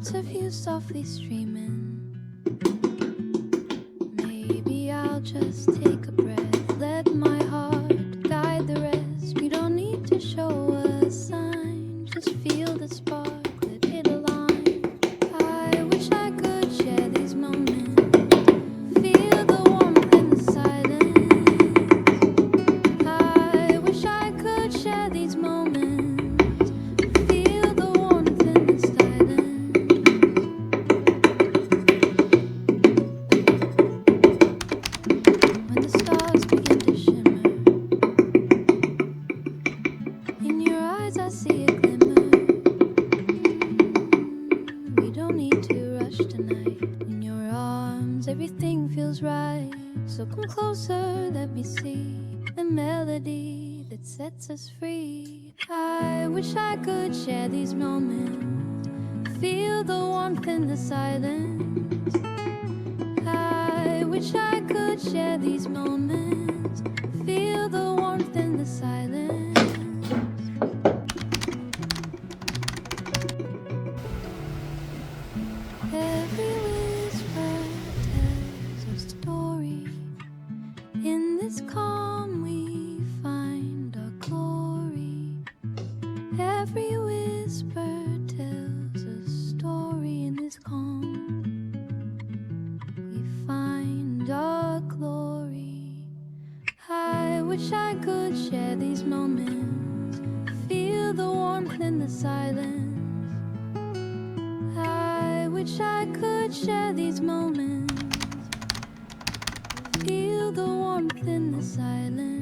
sounds of you softly streaming. Maybe I'll just take a breath, let my heart guide the rest. We don't need to show a sign, just feel the spark, let it align. I wish I could share these moments, feel the warmth in the silence. I wish I could share these moments, feel the warmth in the silence. When the stars begin to shimmer, in your eyes I see a glimmer. We don't need to rush tonight. In your arms everything feels right. So come closer, let me see the melody that sets us free. I wish I could share these moments, feel the warmth in the silence. I wish I could share these moments, feel the warmth in the silence. Every whisper tells a story. In this calm we find our glory. Every whisper tells a story. In this calm we find our glory. I wish I could share these moments, feel the warmth in the silence. I wish I could share these moments, feel the warmth in the silence.